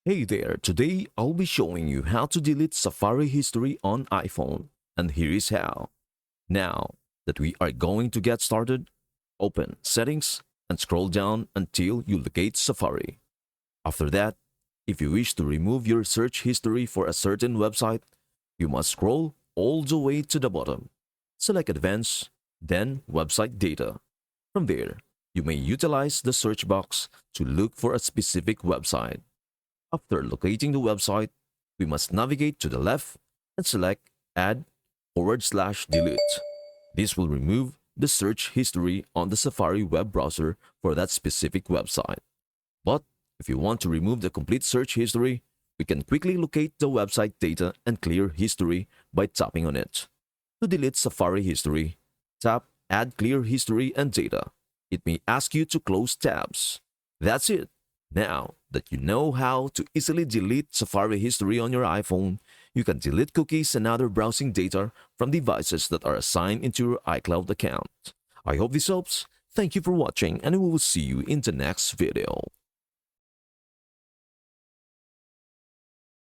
Hey there, today I'll be showing you how to delete Safari history on iPhone, and here is how. Now that we are going to get started, open Settings and scroll down until you locate Safari. After that, if you wish to remove your search history for a certain website, you must scroll all the way to the bottom. Select Advanced, then Website Data. From there, you may utilize the search box to look for a specific website. After locating the website, we must navigate to the left and select Add/delete. This will remove the search history on the Safari web browser for that specific website. But if you want to remove the complete search history, we can quickly locate the website data and clear history by tapping on it. To delete Safari history, tap Add Clear History and Data. It may ask you to close tabs. That's it. Now that you know how to easily delete Safari history on your iPhone, you can delete cookies and other browsing data from devices that are assigned into your iCloud account. I hope this helps. Thank you for watching, and we will see you in the next video.